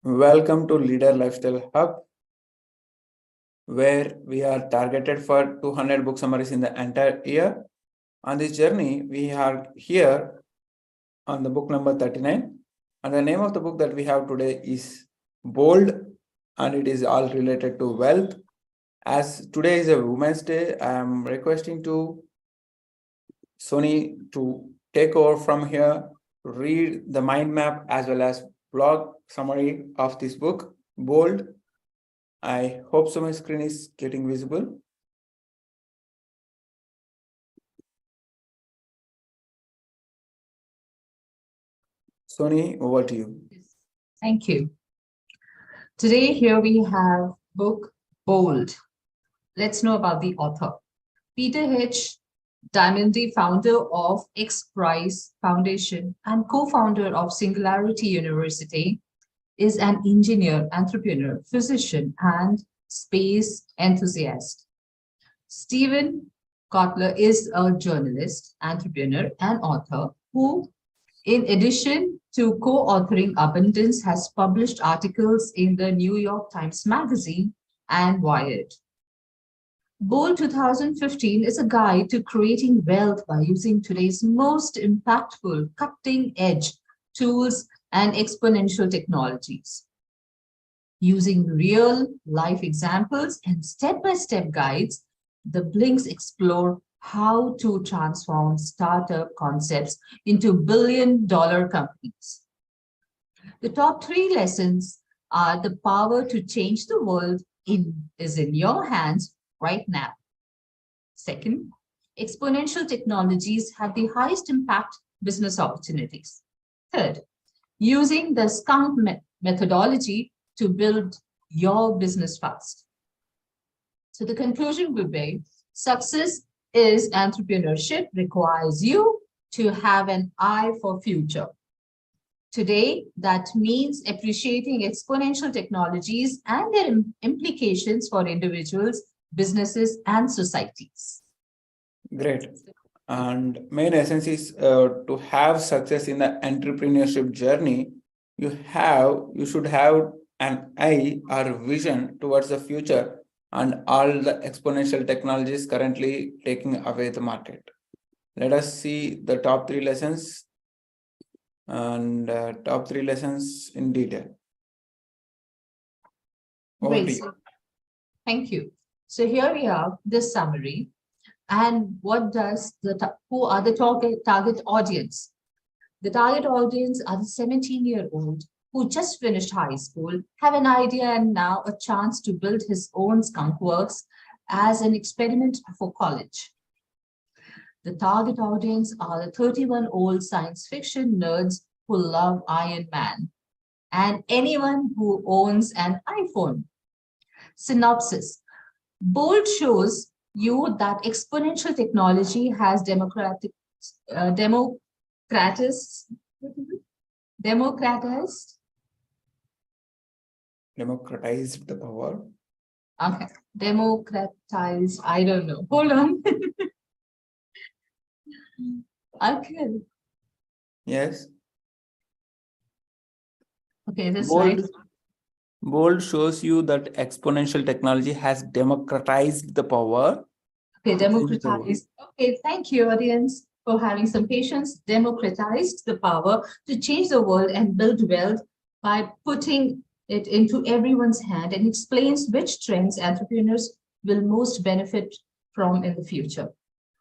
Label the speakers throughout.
Speaker 1: Welcome to Leader Lifestyle Hub, where we are targeted for 200 book summaries in the entire year. On this journey, we are here on the book number 39. And the name of the book that we have today is Bold, and it is all related to wealth. As today is a Women's Day, I am requesting to Sony to take over from here, read the mind map as well as blog summary of this book, Bold. I hope so my screen is getting visible. Sony, over to you.
Speaker 2: Thank you. Today here we have book Bold. Let's know about the author. Peter H. Diamandis, founder of X Prize Foundation and co-founder of Singularity University, is an engineer, entrepreneur, physician, and space enthusiast. Stephen Kotler is a journalist, entrepreneur, and author who, in addition to co-authoring Abundance, has published articles in the New York Times Magazine and Wired. Bold 2015 is a guide to creating wealth by using today's most impactful, cutting-edge tools and exponential technologies. Using real-life examples and step-by-step guides, the Blinks explore how to transform startup concepts into billion-dollar companies. The top 3 lessons are: the power to change the world is in your hands right now. Second, exponential technologies have the highest impact business opportunities. Third, using the skunk methodology to build your business fast. So the conclusion would be, success is entrepreneurship requires you to have an eye for future. Today, that means appreciating exponential technologies and their implications for individuals, businesses, and societies.
Speaker 1: Great. And main essence is to have success in the entrepreneurship journey, you should have an eye or vision towards the future and all the exponential technologies currently taking away the market. Let us see the top 3 lessons and top 3 lessons in detail.
Speaker 2: Great. Thank you. So here we have the summary. And what does who are the target audience? The target audience are the 17-year-old who just finished high school, have an idea and now a chance to build his own skunk works as an experiment for college. The target audience are the 31-year-old science fiction nerds who love Iron Man and anyone who owns an iPhone. Synopsis. Bold shows you that exponential technology has democratized
Speaker 1: the power.
Speaker 2: Okay, democratized, I don't know. Hold on. Okay.
Speaker 1: Yes.
Speaker 2: Okay, this slide.
Speaker 1: Bold shows you that exponential technology has democratized the power.
Speaker 2: Okay, democratized. Okay, thank you, audience, for having some patience. Democratized the power to change the world and build wealth by putting it into everyone's hand, and explains which trends entrepreneurs will most benefit from in the future,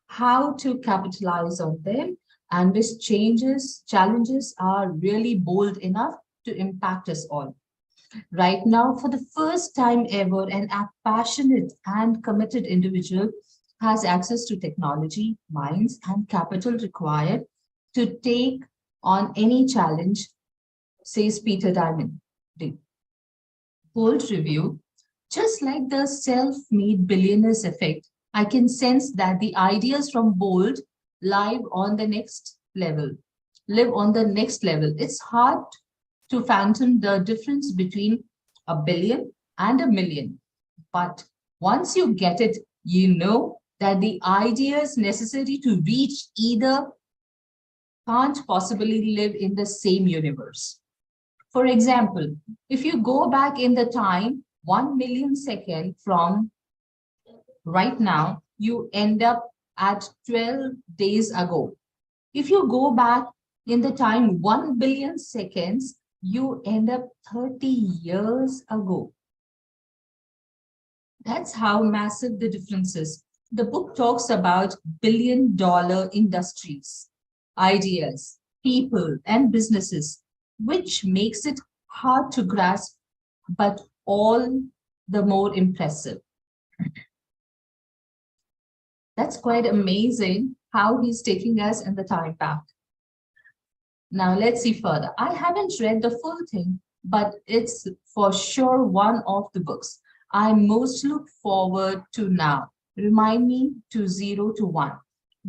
Speaker 2: how to capitalize on them, and which challenges are really bold enough to impact us all. Right now, for the first time ever, an passionate and committed individual has access to technology, minds, and capital required to take on any challenge, says Peter Diamandis. Bold review. Just like the self-made billionaires effect, I can sense that the ideas from Bold live on the next level. It's hard to fathom the difference between a billion and a million. But once you get it, you know that the ideas necessary to reach either can't possibly live in the same universe. For example, if you go back in the time 1 million second from right now, you end up at 12 days ago. If you go back in the time 1 billion seconds, you end up 30 years ago. That's how massive the difference is. The book talks about billion-dollar industries, ideas, people, and businesses, which makes it hard to grasp, but all the more impressive. That's quite amazing how he's taking us in the time back. Now let's see further. I haven't read the full thing, but it's for sure one of the books I most look forward to now. Remind Me to 0 to 1,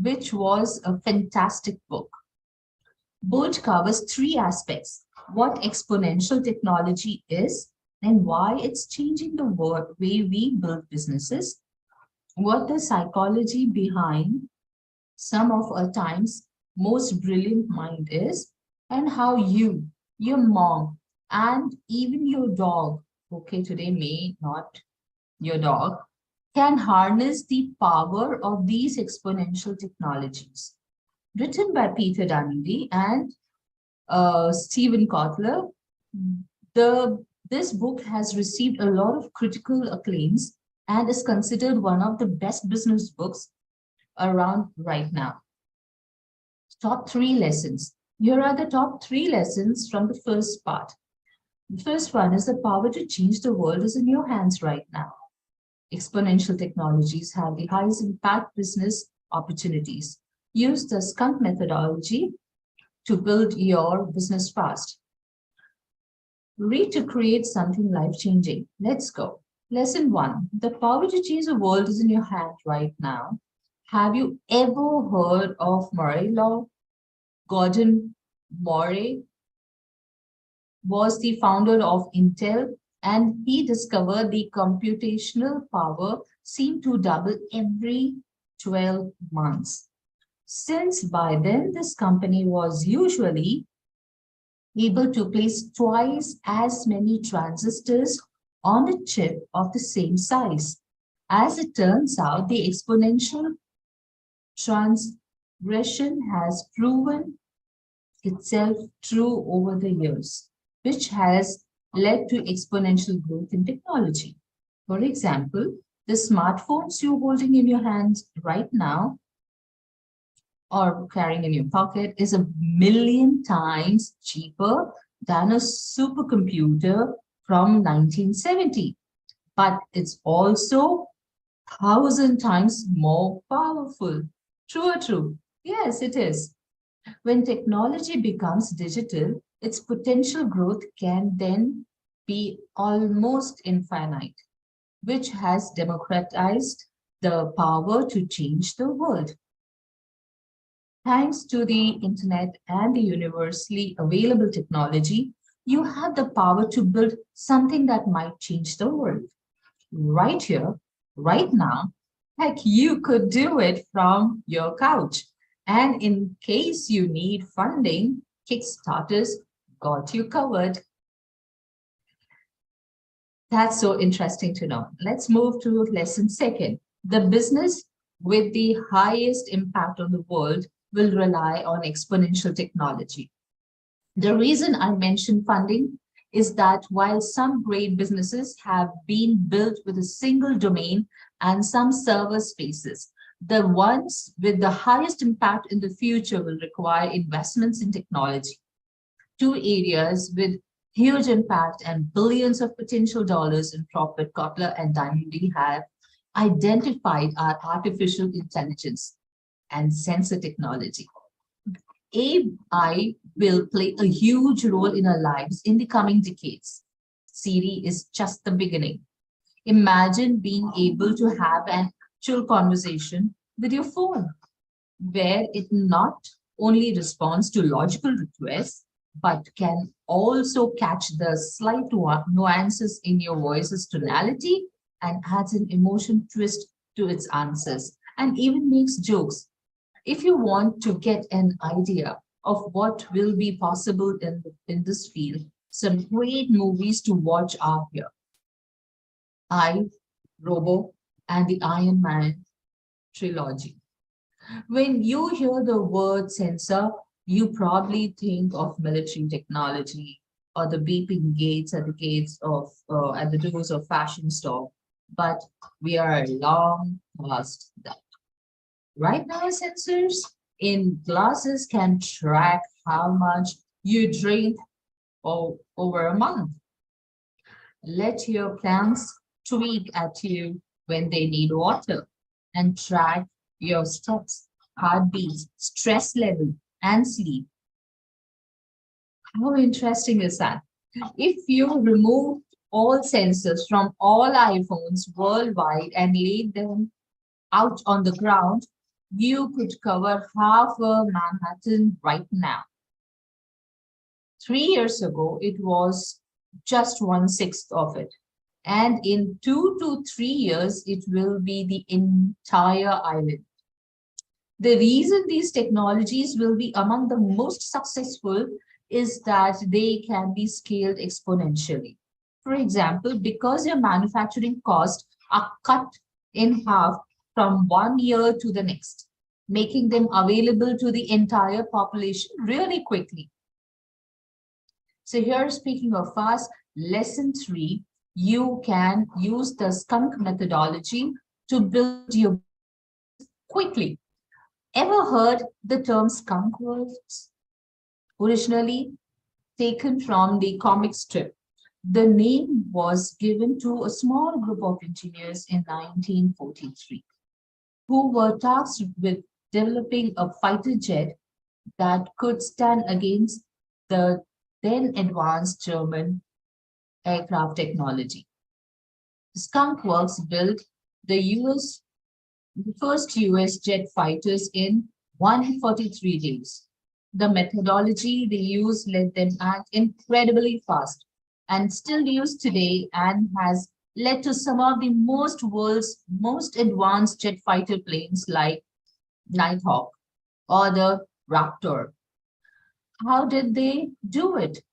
Speaker 2: which was a fantastic book. Bolt covers three aspects: what exponential technology is and why it's changing the way we build businesses, what the psychology behind some of our time's most brilliant mind is, and how you, your mom, and even your dog, okay, today may not your dog, can harness the power of these exponential technologies. Written by Peter Diamandis and Stephen Kotler, this book has received a lot of critical acclaims and is considered one of the best business books around right now. Top 3 lessons. Here are the top 3 lessons from the first part. The first one is the power to change the world is in your hands right now. Exponential technologies have the highest impact business opportunities. Use the skunk methodology to build your business fast. Read to create something life-changing. Let's go. Lesson 1. The power to change the world is in your hand right now. Have you ever heard of Murray Law? Gordon Moore was the founder of Intel, and he discovered the computational power seemed to double every 12 months. Since by then, this company was usually able to place twice as many transistors on a chip of the same size. As it turns out, the exponential transgression has proven itself true over the years, which has led to exponential growth in technology. For example, the smartphones you're holding in your hands right now or carrying in your pocket is 1,000,000 times cheaper than a supercomputer from 1970. But it's also 1,000 times more powerful. True or true? Yes, it is. When technology becomes digital, its potential growth can then be almost infinite, which has democratized the power to change the world. Thanks to the internet and the universally available technology, you have the power to build something that might change the world. Right here, right now, heck, you could do it from your couch. And in case you need funding, Kickstarter's got you covered. That's so interesting to know. Let's move to lesson 2. The business with the highest impact on the world will rely on exponential technology. The reason I mention funding is that while some great businesses have been built with a single domain and some server spaces, the ones with the highest impact in the future will require investments in technology. 2 areas with huge impact and billions of potential dollars in profit Kotler and Diamandis have identified are artificial intelligence and sensor technology. AI will play a huge role in our lives in the coming decades. Siri is just the beginning. Imagine being able to have an actual conversation with your phone, where it not only responds to logical requests, but can also catch the slight nuances in your voice's tonality and adds an emotion twist to its answers and even makes jokes. If you want to get an idea of what will be possible in this field, Some great movies to watch are here. I, Robo, and the Iron Man trilogy. When you hear the word sensor, you probably think of military technology or the beeping gates at the at the doors of fashion store. But we are long past that. Right now, sensors in glasses can track how much you drink over a month. Let your plants tweak at you when they need water and track your steps, heartbeats, stress level, and sleep. How interesting is that? If you remove all sensors from all iPhones worldwide and laid them out on the ground, you could cover half of Manhattan right now. 3 years ago, it was just 1/6 of it. And in 2 to 3 years, it will be the entire island. The reason these technologies will be among the most successful is that they can be scaled exponentially. For example, because your manufacturing costs are cut in half from 1 year to the next, making them available to the entire population really quickly. So here, speaking of fast, lesson 3, you can use the skunk methodology to build your quickly. Ever heard the term skunk works? Originally taken from the comic strip, the name was given to a small group of engineers in 1943 who were tasked with developing a fighter jet that could stand against the then advanced German aircraft technology. Skunk Works built the first US jet fighters in 143 days. The methodology they used let them act incredibly fast and still used today and has led to some of the world's most advanced jet fighter planes like Nighthawk or the Raptor. How did they do it?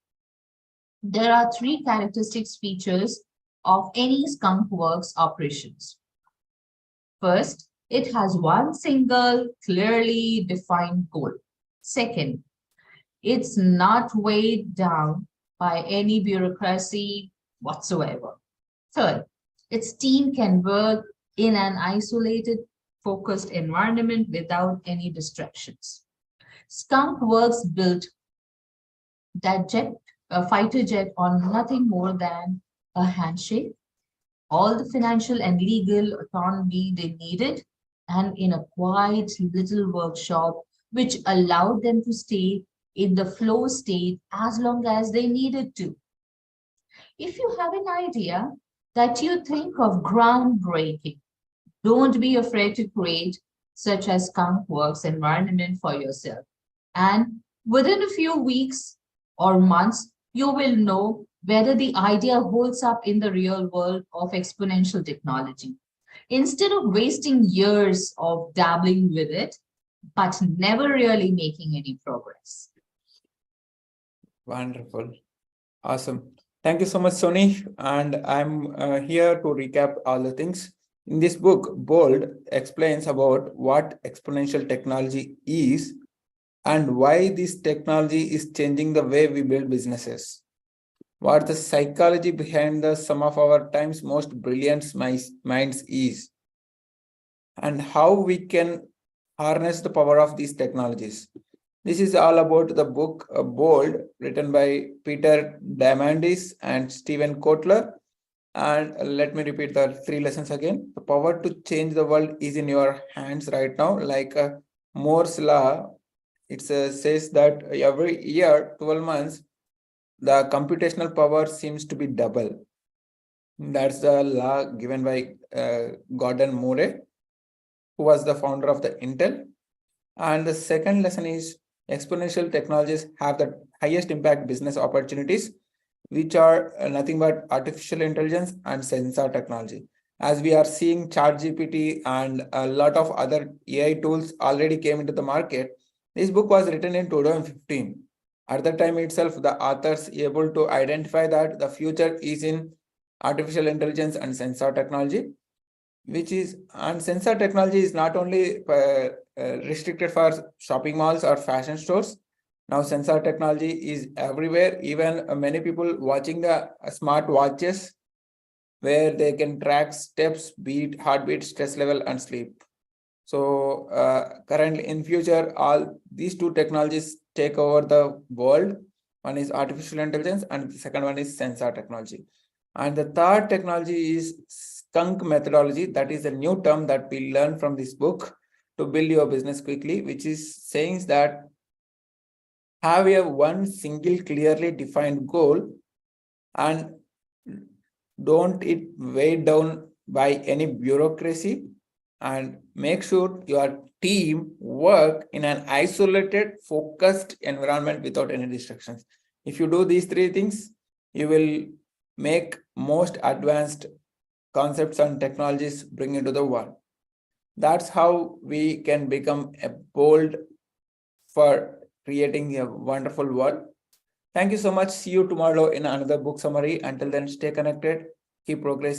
Speaker 2: There are 3 characteristics features of any Skunk Works operations. First, it has one single, clearly defined goal. Second, it's not weighed down by any bureaucracy whatsoever. Third, its team can work in an isolated, focused environment without any distractions. Skunk Works built that fighter jet on nothing more than a handshake, all the financial and legal autonomy they needed, and in a quiet little workshop, which allowed them to stay in the flow state as long as they needed to. If you have an idea that you think of groundbreaking, don't be afraid to create such as Skunk Works environment for yourself. And within a few weeks or months, you will know whether the idea holds up in the real world of exponential technology. Instead of wasting years of dabbling with it, but never really making any progress.
Speaker 1: Wonderful. Awesome. Thank you so much, Sony. And I'm here to recap all the things. In this book, Bold explains about what exponential technology is and why this technology is changing the way we build businesses. What the psychology behind the some of our time's most brilliant minds is, and how we can harness the power of these technologies. This is all about the book Bold, written by Peter Diamandis and Stephen Kotler. And let me repeat the 3 lessons again. The power to change the world is in your hands right now. Like Moore's law, it says that every year, 12 months, the computational power seems to be double. That's the law given by Gordon Moore, who was the founder of the Intel. And the second lesson is exponential technologies have the highest impact business opportunities, which are nothing but artificial intelligence and sensor technology. As we are seeing ChatGPT and a lot of other AI tools already came into the market, this book was written in 2015. At the time itself, the authors able to identify that the future is in artificial intelligence and sensor technology, and sensor technology is not only restricted for shopping malls or fashion stores. Now sensor technology is everywhere. Even many people watching the smart watches where they can track steps, beat, heartbeat, stress level, and sleep. So currently in future, all these two technologies take over the world. One is artificial intelligence and the second one is sensor technology. And the third technology is skunk methodology. That is a new term that we learn from this book to build your business quickly, which is saying that have a one single clearly defined goal and don't it weighed down by any bureaucracy, and make sure your team work in an isolated, focused environment without any distractions. If you do these three things, you will make most advanced concepts and technologies bring into the world. That's how we can become a bold for creating a wonderful world. Thank you so much. See you tomorrow in another book summary. Until then, stay connected, keep progressing.